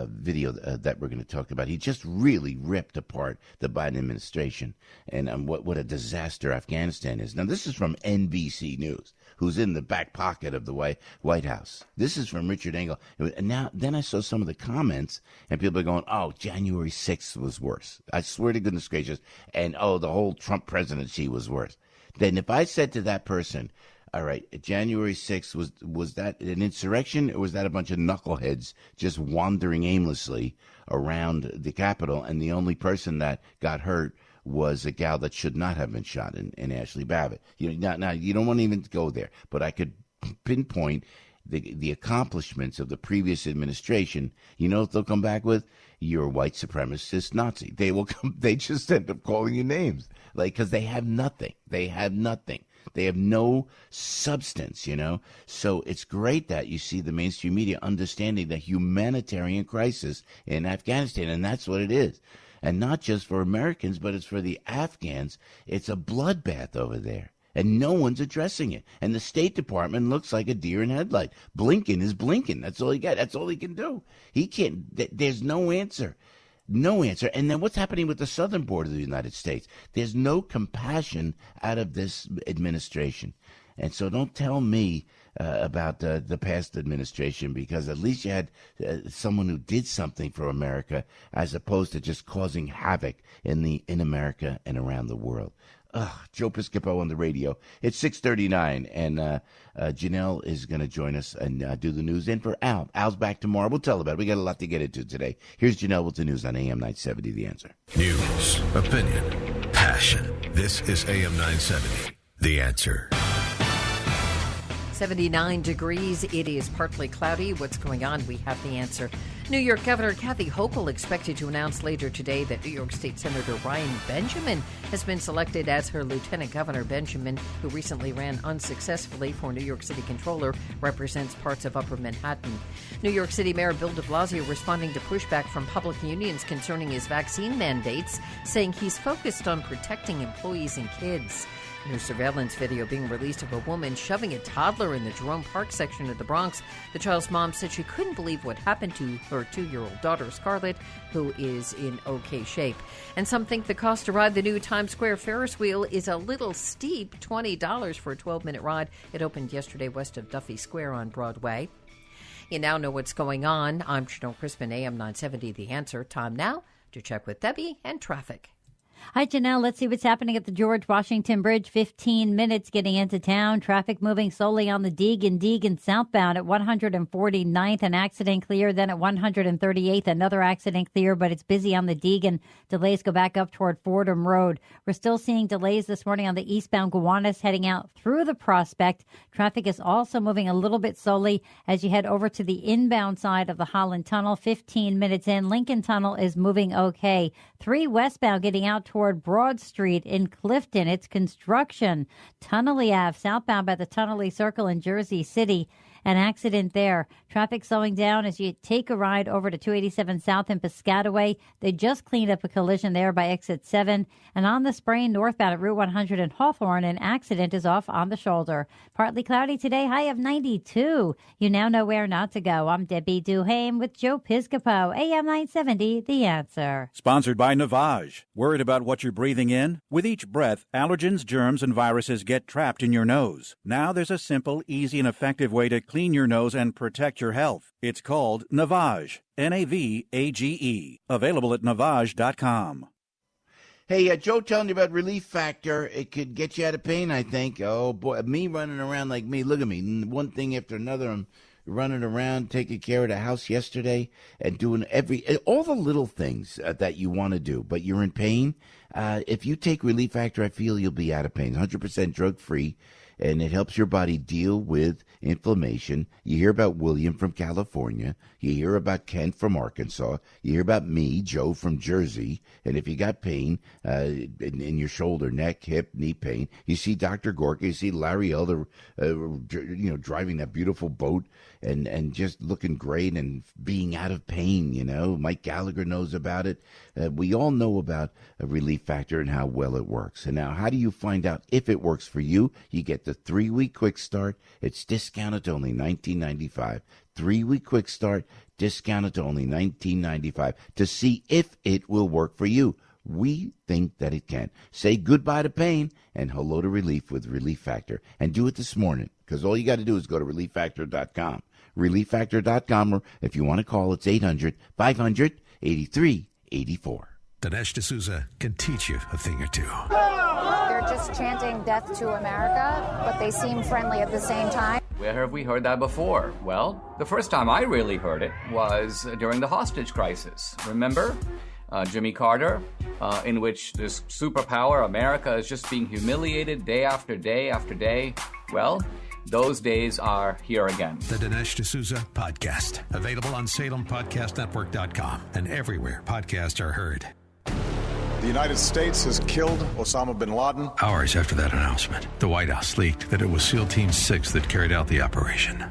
video that we're going to talk about, he just really ripped apart the Biden administration and what a disaster Afghanistan is. Now, this is from NBC News, who's in the back pocket of the White House. This is from Richard Engel. And then I saw some of the comments, and people are going, oh, January 6th was worse. I swear to goodness gracious. And, the whole Trump presidency was worse. Then if I said to that person, all right, January 6th, was that an insurrection, or was that a bunch of knuckleheads just wandering aimlessly around the Capitol, and the only person that got hurt was a gal that should not have been shot in Ashley Babbitt? Now, you don't want to even go there, but I could pinpoint the accomplishments of the previous administration. You know what they'll come back with? You're a white supremacist Nazi. They will come. They just end up calling you names, because they have nothing. They have nothing. They have no substance, So it's great that you see the mainstream media understanding the humanitarian crisis in Afghanistan, and that's what it is. And not just for Americans, but it's for the Afghans. It's a bloodbath over there, and no one's addressing it. And the State Department looks like a deer in headlight. Blinken is blinking. That's all he got. That's all he can do. He can't. There's no answer. No answer. And then what's happening with the southern border of the United States? There's no compassion out of this administration. And so don't tell me about the past administration, because at least you had someone who did something for America as opposed to just causing havoc in America and around the world. Joe Piscopo on the radio. It's 6:39, and Janelle is going to join us and do the news. And for Al. Al's back tomorrow. We'll tell about it. We got a lot to get into today. Here's Janelle with the news on AM 970, The Answer. News, opinion, passion. This is AM 970, The Answer. 79 degrees. It is partly cloudy. What's going on? We have the answer. New York Governor Kathy Hochul expected to announce later today that New York State Senator Ryan Benjamin has been selected as her lieutenant governor. Benjamin, who recently ran unsuccessfully for New York City Controller, represents parts of Upper Manhattan. New York City Mayor Bill de Blasio responding to pushback from public unions concerning his vaccine mandates, saying he's focused on protecting employees and kids. New surveillance video being released of a woman shoving a toddler in the Jerome Park section of the Bronx. The child's mom said she couldn't believe what happened to her 2-year-old daughter, Scarlett, who is in okay shape. And some think the cost to ride the new Times Square Ferris wheel is a little steep, $20 for a 12-minute ride. It opened yesterday west of Duffy Square on Broadway. You now know what's going on. I'm Janelle Crispin, AM 970, The Answer. Time now to check with Debbie and traffic. Hi, Janelle. Let's see what's happening at the George Washington Bridge. 15 minutes getting into town. Traffic moving slowly on the Deegan southbound at 149th. An accident clear. Then at 138th, another accident clear, but it's busy on the Deegan. Delays go back up toward Fordham Road. We're still seeing delays this morning on the eastbound Gowanus heading out through the Prospect. Traffic is also moving a little bit slowly as you head over to the inbound side of the Holland Tunnel. 15 minutes in. Lincoln Tunnel is moving okay. 3 westbound getting out toward Broad Street in Clifton. It's construction. Tunnelly Ave, southbound by the Tunnelly Circle in Jersey City. An accident there. Traffic slowing down as you take a ride over to 287 South in Piscataway. They just cleaned up a collision there by exit 7. And on the Sprain northbound at Route 100 in Hawthorne, an accident is off on the shoulder. Partly cloudy today, high of 92. You now know where not to go. I'm Debbie Duhame with Joe Piscopo, AM 970, The Answer. Sponsored by Navage. Worried about what you're breathing in? With each breath, allergens, germs, and viruses get trapped in your nose. Now there's a simple, easy, and effective way to clean your nose and protect your health. It's called Navage. Navage. Available at Navage.com. Hey, Joe telling you about Relief Factor. It could get you out of pain, I think. Oh, boy, me running around like me. Look at me. One thing after another. I'm running around, taking care of the house yesterday and doing all the little things that you want to do, but you're in pain. If you take Relief Factor, I feel you'll be out of pain. 100% drug-free. And it helps your body deal with inflammation. You hear about William from California. You hear about Kent from Arkansas. You hear about me, Joe from Jersey. And if you got pain in your shoulder, neck, hip, knee pain, you see Dr. Gorka, you see Larry Elder, driving that beautiful boat and just looking great and being out of pain, Mike Gallagher knows about it. We all know about a Relief Factor and how well it works. And now, how do you find out if it works for you? You get the 3-week quick start. It's discounted to only $19.95. 3-week quick start, discounted to only $19.95 to see if it will work for you. We think that it can. Say goodbye to pain and hello to relief with Relief Factor. And do it this morning, because all you got to do is go to ReliefFactor.com. ReliefFactor.com, or if you want to call, it's 800-500-8384. Dinesh D'Souza can teach you a thing or two. They're just chanting death to America, but they seem friendly at the same time. Where have we heard that before? Well, the first time I really heard it was during the hostage crisis. Remember? Jimmy Carter, in which this superpower, America, is just being humiliated day after day after day. Well, those days are here again. The Dinesh D'Souza Podcast. Available on SalemPodcastNetwork.com and everywhere podcasts are heard. The United States has killed Osama bin Laden. Hours after that announcement, the White House leaked that it was SEAL Team 6 that carried out the operation.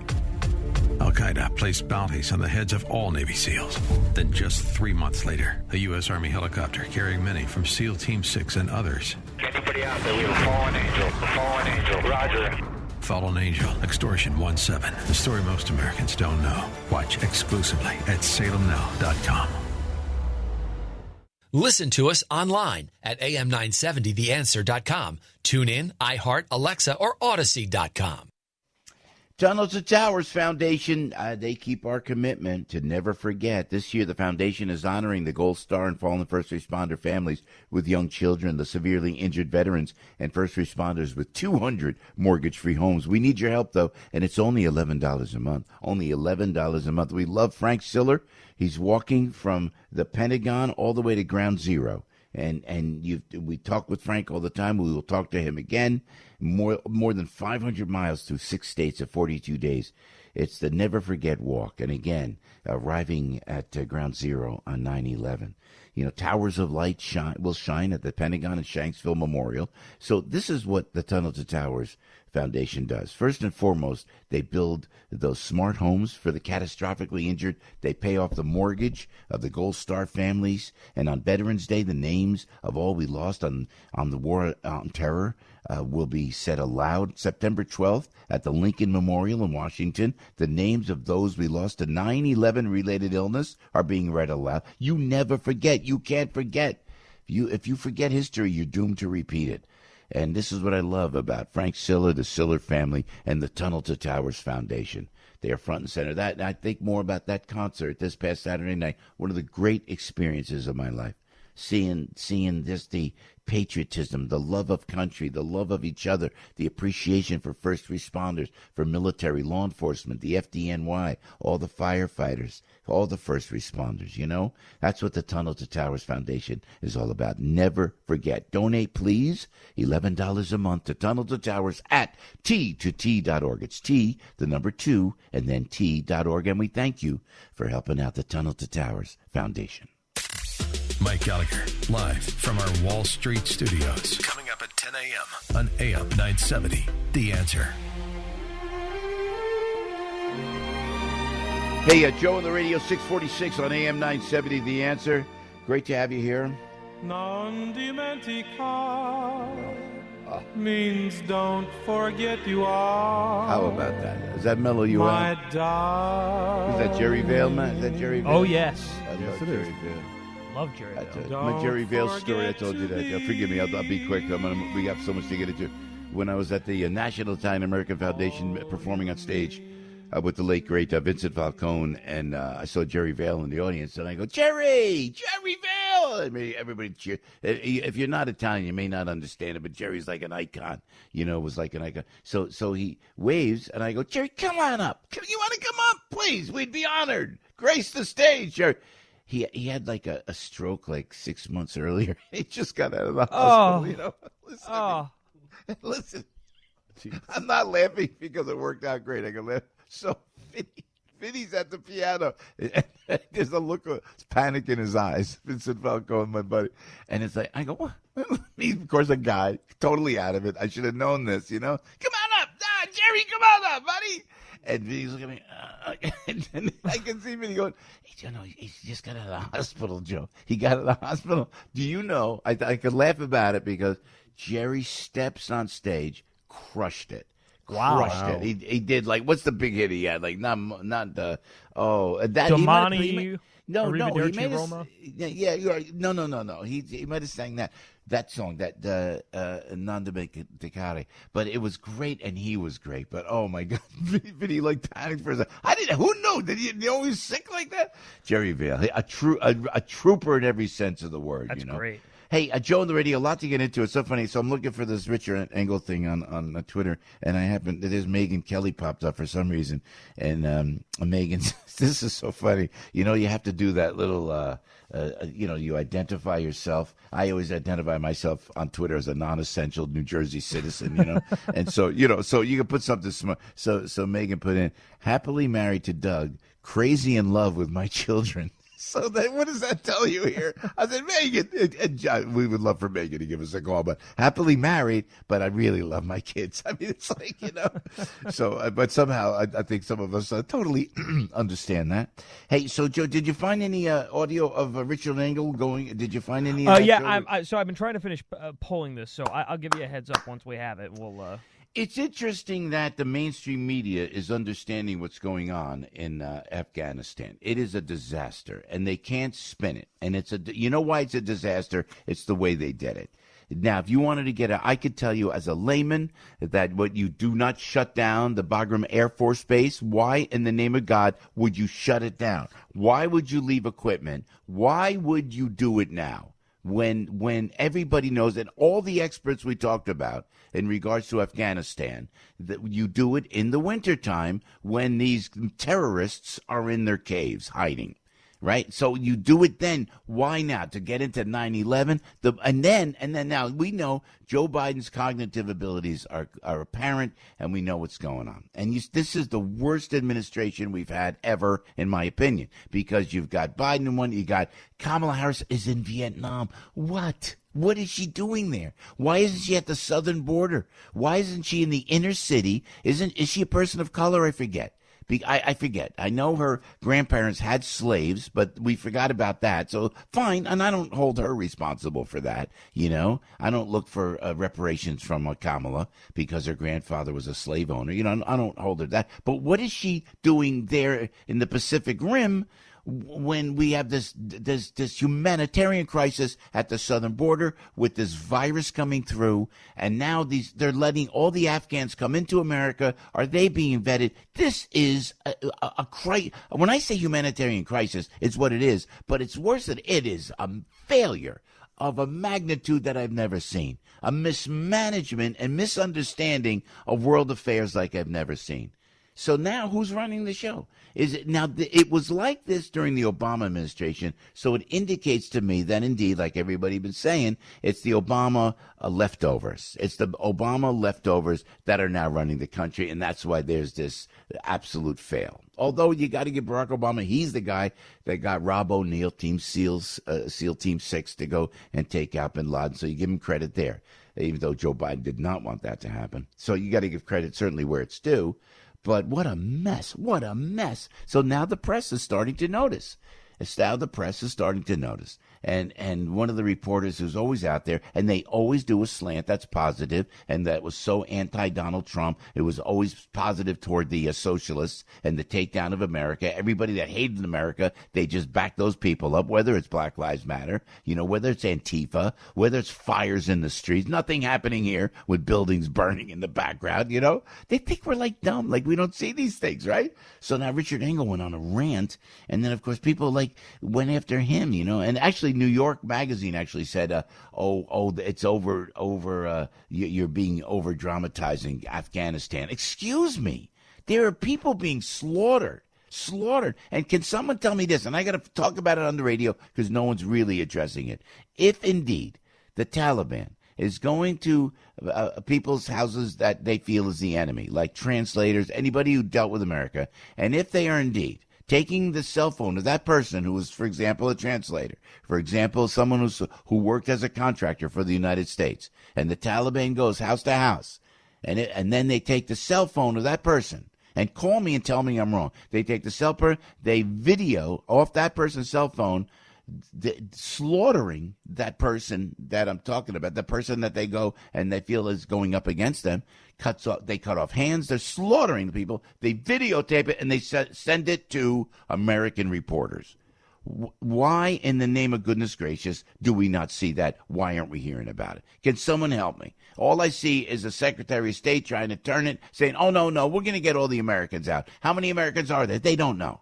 Al-Qaeda placed bounties on the heads of all Navy SEALs. Then just 3 months later, a U.S. Army helicopter carrying many from SEAL Team 6 and others. Anybody out there? We have a fallen angel. A fallen angel. Roger. Fallen Angel, Extortion 1-7. The story most Americans don't know. Watch exclusively at SalemNow.com. Listen to us online at am970theanswer.com. Tune in, iHeart, Alexa, or Odyssey.com. Tunnel to Towers Foundation, they keep our commitment to never forget. This year, the foundation is honoring the Gold Star and fallen first responder families with young children, the severely injured veterans, and first responders with 200 mortgage-free homes. We need your help, though, and it's only $11 a month. Only $11 a month. We love Frank Siller. He's walking from the Pentagon all the way to Ground Zero. And we talk with Frank all the time. We will talk to him again. More than 500 miles through 6 states of 42 days. It's the Never Forget Walk. And again, arriving at Ground Zero on 9/11. Towers of light will shine at the Pentagon and Shanksville Memorial. So this is what the Tunnel to Towers Foundation does. First and foremost, they build those smart homes for the catastrophically injured. They pay off the mortgage of the Gold Star families. And on Veterans Day, the names of all we lost on the war on terror will be said aloud. September 12th at the Lincoln Memorial in Washington, the names of those we lost to 9/11 related illness are being read aloud. You never forget. You can't forget. If you forget history, you're doomed to repeat it. And this is what I love about Frank Siller, the Siller family, and the Tunnel to Towers Foundation. They are front and center. And I think more about that concert this past Saturday night. One of the great experiences of my life. Seeing this, the patriotism, the love of country, the love of each other, the appreciation for first responders, for military, law enforcement, the FDNY, all the firefighters, all the first responders, That's what the Tunnel to Towers Foundation is all about. Never forget. Donate, please. $11 a month to Tunnel to Towers at T2T.org. It's T, the number 2, and then T.org. And we thank you for helping out the Tunnel to Towers Foundation. Mike Gallagher, live from our Wall Street studios. Coming up at 10 a.m. on AM 970, The Answer. Hey, Joe on the radio, 646 on AM 970, The Answer. Great to have you here. Non dimentica means don't forget you are. How about that? Does that mellow you out? Is that Jerry Vale, man? Is that Jerry Vale? Oh, yes. Yes, it is. Love Jerry Vale. My Jerry Vale story, I told you that. Forgive me, I'll be quick. We got so much to get into. When I was at the National Italian American Foundation performing on stage with the late, great Vincent Falcone, and I saw Jerry Vale in the audience, and I go, Jerry Vale! I mean, everybody cheered. If you're not Italian, you may not understand it, but Jerry's like an icon, was like an icon. So he waves, and I go, Jerry, come on up. You want to come up? Please, we'd be honored. Grace the stage, Jerry. He had like a stroke like 6 months earlier. He just got out of the hospital, Listen, I'm not laughing because it worked out great. I can laugh. So Vinny's at the piano. There's a look of panic in his eyes. Vincent Falcone, my buddy. And it's like, I go, what? He's, of course, a guy, totally out of it. I should have known this, Come on up. Jerry, come on up, buddy. And Vinny's looking at me, and I can see Vinny going, he's just got out of the hospital, Joe. He got out of the hospital. Do you know, I could laugh about it because Jerry steps on stage, crushed it. Wow. Crushed it. He did, like, what's the big hit he had? Like, not that. Domani. No, he made Roma. No. He might have sang that song, that Non Dimenticare. But it was great, and he was great. But oh my God, Vinny like panicked for a second. Who knew? Did he always sick like that? Jerry Vale, a trooper in every sense of the word. That's great. Hey, Joe on the radio, a lot to get into. It's so funny. So I'm looking for this Richard Engel thing on Twitter, and there's Megyn Kelly popped up for some reason. And Megan, this is so funny. You have to do that little, you identify yourself. I always identify myself on Twitter as a non-essential New Jersey citizen, And so, so you can put something smart. So Megan put in, happily married to Doug, crazy in love with my children. So what does that tell you here? I said, Megan, and John, we would love for Megan to give us a call, but happily married, but I really love my kids. I mean, it's like, So, but somehow I think some of us totally understand that. Hey, so Joe, did you find any audio of Richard Engel going? Did you find any? Yeah, so I've been trying to finish polling this, so I'll give you a heads up once we have it. We'll. It's interesting that the mainstream media is understanding what's going on in Afghanistan. It is a disaster, and they can't spin it. And you know why it's a disaster? It's the way they did it. Now, if you wanted to get I could tell you as a layman that what you do not shut down the Bagram Air Force Base. Why, in the name of God, would you shut it down? Why would you leave equipment? Why would you do it now? When everybody knows, and all the experts we talked about in regards to Afghanistan, that you do it in the wintertime when these terrorists are in their caves hiding, right? So you do it then. Why now? To get into 9/11? And then now we know Joe Biden's cognitive abilities are apparent, and we know what's going on. And this is the worst administration we've had ever, in my opinion, because you've got Biden in one, you got Kamala Harris is in Vietnam. What? What is she doing there? Why isn't she at the southern border? Why isn't she in the inner city? Is she a person of color? I forget. I forget. I know her grandparents had slaves, but we forgot about that. So fine, and I don't hold her responsible for that. You know, I don't look for reparations from Kamala because her grandfather was a slave owner. You know, I don't hold her that. But what is she doing there in the Pacific Rim when we have this humanitarian crisis at the southern border with this virus coming through, and now they're letting all the Afghans come into America? Are they being vetted? This is a crisis. When I say humanitarian crisis, it's what it is, but it's worse than it is a failure of a magnitude that I've never seen, a mismanagement and misunderstanding of world affairs like I've never seen. So now who's running the show? It was like this during the Obama administration, so it indicates to me that indeed, like everybody's been saying, it's the Obama leftovers. It's the Obama leftovers that are now running the country, and that's why there's this absolute fail. Although you got to give Barack Obama, he's the guy that got Rob O'Neill, Team SEAL Team 6, to go and take out bin Laden, so you give him credit there, even though Joe Biden did not want that to happen. So you got to give credit certainly where it's due. But what a mess. What a mess. So now the press is starting to notice. And one of the reporters who's always out there, and they always do a slant that's positive, and that was so anti-Donald Trump. It was always positive toward the socialists and the takedown of America. Everybody that hated America, they just back those people up, whether it's Black Lives Matter, you know, whether it's Antifa, whether it's fires in the streets. Nothing happening here with buildings burning in the background, you know. They think we're like dumb, like we don't see these things, right? So now Richard Engel went on a rant, and then, of course, people went after him, you know. And actually, New York Magazine actually said, it's over, you're being over-dramatizing Afghanistan. Excuse me. There are people being slaughtered. And can someone tell me this? And I got to talk about it on the radio because no one's really addressing it. If indeed the Taliban is going to people's houses that they feel is the enemy, like translators, anybody who dealt with America, and if they are indeed taking the cell phone of that person who was, for example, a translator, for example, someone who worked as a contractor for the United States, and the Taliban goes house to house, and then they take the cell phone of that person and call me and tell me I'm wrong. They take the cell phone, they video off that person's cell phone, slaughtering that person that I'm talking about, the person that they go and they feel is going up against them. They cut off hands. They're slaughtering the people. They videotape it and they send it to American reporters. Why, in the name of goodness gracious, do we not see that? Why aren't we hearing about it? Can someone help me? All I see is a Secretary of State trying to turn it, saying, oh, no, we're going to get all the Americans out. How many Americans are there? They don't know.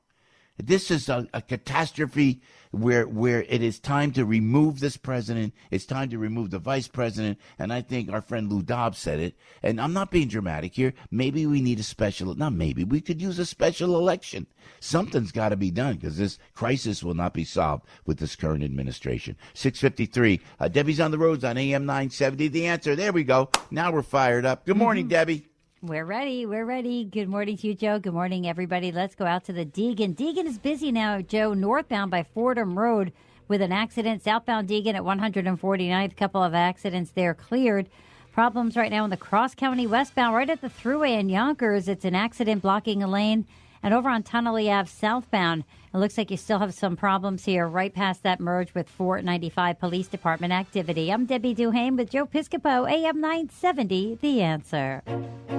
This is a catastrophe where it is time to remove this president. It's time to remove the vice president. And I think our friend Lou Dobbs said it. And I'm not being dramatic here. Maybe we need we could use a special election. Something's got to be done because this crisis will not be solved with this current administration. 6:53. Debbie's on the roads on AM 970. The Answer. There we go. Now we're fired up. Good morning, Debbie. We're ready. Good morning to you, Joe. Good morning, everybody. Let's go out to the Deegan. Deegan is busy now, Joe, northbound by Fordham Road with an accident. Southbound Deegan at 149th. Couple of accidents there cleared. Problems right now in the Cross County westbound, right at the Thruway in Yonkers. It's an accident blocking a lane. And over on Tunnelly Ave southbound, It looks like you still have some problems here right past that merge with 495 Police Department activity. I'm Debbie Duhane with Joe Piscopo, AM 970, The Answer.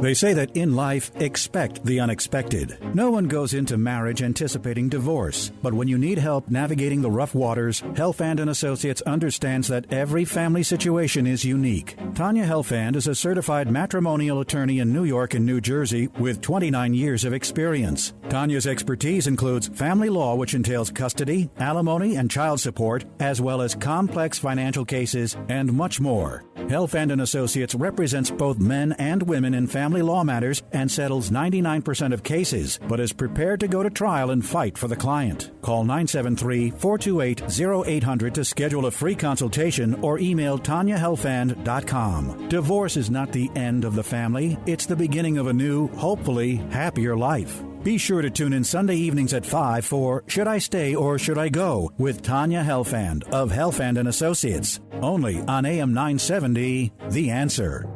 They say that in life, expect the unexpected. No one goes into marriage anticipating divorce. But when you need help navigating the rough waters, Helfand & Associates understands that every family situation is unique. Tanya Helfand is a certified matrimonial attorney in New York and New Jersey with 29 years of experience. Tanya's expertise includes family law, which entails custody, alimony, and child support, as well as complex financial cases and much more. Helfand & Associates represents both men and women in family law matters and settles 99% of cases, but is prepared to go to trial and fight for the client. Call 973-428-0800 to schedule a free consultation or email TanyaHelfand.com. Divorce is not the end of the family. It's the beginning of a new, hopefully, happier life. Be sure to tune in Sunday evenings at 5 for Should I Stay or Should I Go with Tanya Helfand of Helfand & Associates. Only on AM 970, The Answer.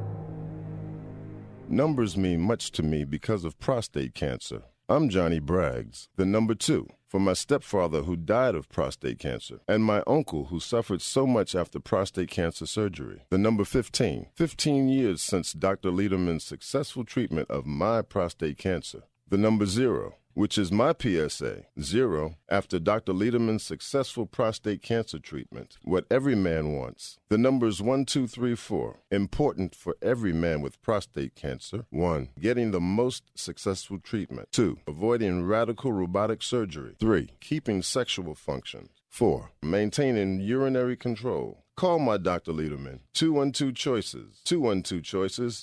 Numbers mean much to me because of prostate cancer. I'm Johnny Braggs, the number 2, for my stepfather who died of prostate cancer, and my uncle who suffered so much after prostate cancer surgery. The number 15, 15 years since Dr. Lederman's successful treatment of my prostate cancer. The number 0, which is my PSA, 0, after Dr. Lederman's successful prostate cancer treatment. What every man wants. The numbers 1, 2, 3, 4, important for every man with prostate cancer. 1, getting the most successful treatment. 2, avoiding radical robotic surgery. 3, keeping sexual function. 4, maintaining urinary control. Call my Dr. Lederman, 212 Choices,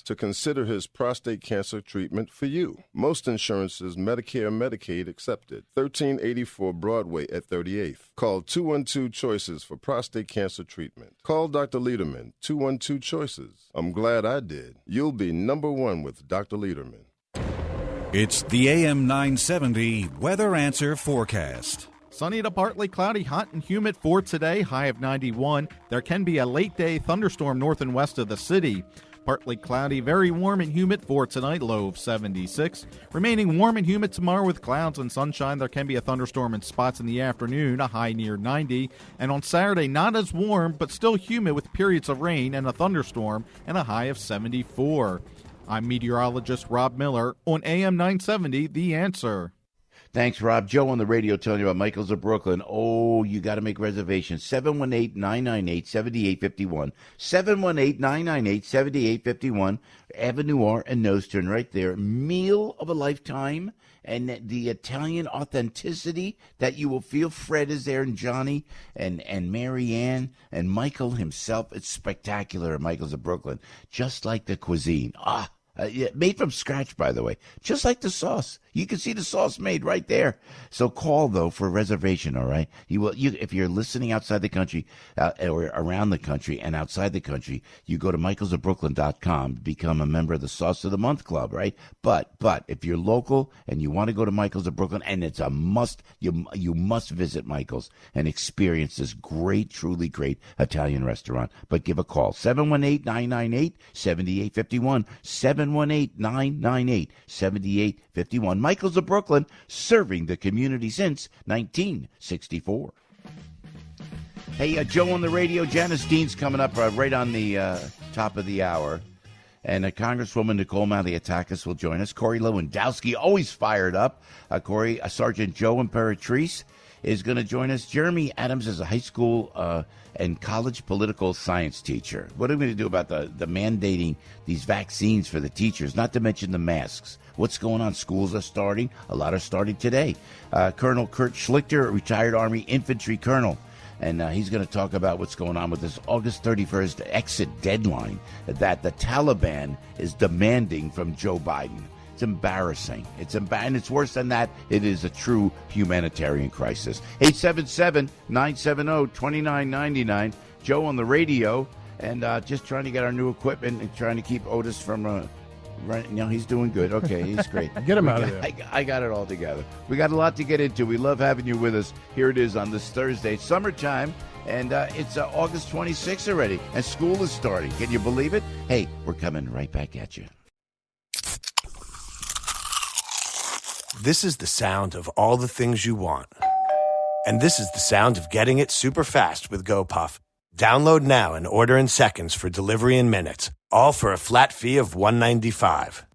to consider his prostate cancer treatment for you. Most insurances, Medicare, Medicaid accepted. 1384 Broadway at 38th. Call 212 Choices for prostate cancer treatment. Call Dr. Lederman, 212 Choices. I'm glad I did. You'll be number 1 with Dr. Lederman. It's the AM 970 Weather Answer Forecast. Sunny to partly cloudy, hot and humid for today, high of 91. There can be a late-day thunderstorm north and west of the city. Partly cloudy, very warm and humid for tonight, low of 76. Remaining warm and humid tomorrow with clouds and sunshine. There can be a thunderstorm in spots in the afternoon, a high near 90. And on Saturday, not as warm, but still humid with periods of rain and a thunderstorm and a high of 74. I'm meteorologist Rob Miller on AM 970, The Answer. Thanks, Rob. Joe on the radio telling you about Michael's of Brooklyn. Oh, you got to make reservations. 718-998-7851. 718-998-7851. Avenue R and Nostrand right there. Meal of a lifetime. And the Italian authenticity that you will feel. Fred is there, and Johnny, and Mary Ann, and Michael himself. It's spectacular at Michael's of Brooklyn. Just like the cuisine. Made from scratch, by the way. Just like the sauce. You can see the sauce made right there. So call, though, for a reservation, all right? If you're listening outside the country, or around the country and outside the country, you go to michaelsofbrooklyn.com, become a member of the Sauce of the Month Club, right? But if you're local and you want to go to Michael's of Brooklyn, and it's a must, you must visit Michael's and experience this great, truly great Italian restaurant. But give a call, 718-998-7851, 718-998-7851. Michael's of Brooklyn, serving the community since 1964. Hey, Joe on the radio. Janice Dean's coming up right on the top of the hour. And Congresswoman Nicole Malliotakis will join us. Corey Lewandowski, always fired up. Sergeant Joe Imperatrice is going to join us. Jeremy Adams is a high school and college political science teacher. What are we going to do about the mandating these vaccines for the teachers, not to mention the masks? What's going on? Schools are starting. A lot are starting today. Colonel Kurt Schlichter, a retired Army infantry colonel, and he's going to talk about what's going on with this August 31st exit deadline that the Taliban is demanding from Joe Biden. It's embarrassing. And it's worse than that. It is a true humanitarian crisis. 877-970-2999. Joe on the radio, and just trying to get our new equipment and trying to keep Otis from... Right now, he's doing good. Okay, he's great. Get him out of there. I got it all together. We got a lot to get into. We love having you with us. Here it is on this Thursday, summertime, and it's August 26th already, and school is starting. Can you believe it? Hey, we're coming right back at you. This is the sound of all the things you want. And this is the sound of getting it super fast with GoPuff. Download now and order in seconds for delivery in minutes, all for a flat fee of $1.95.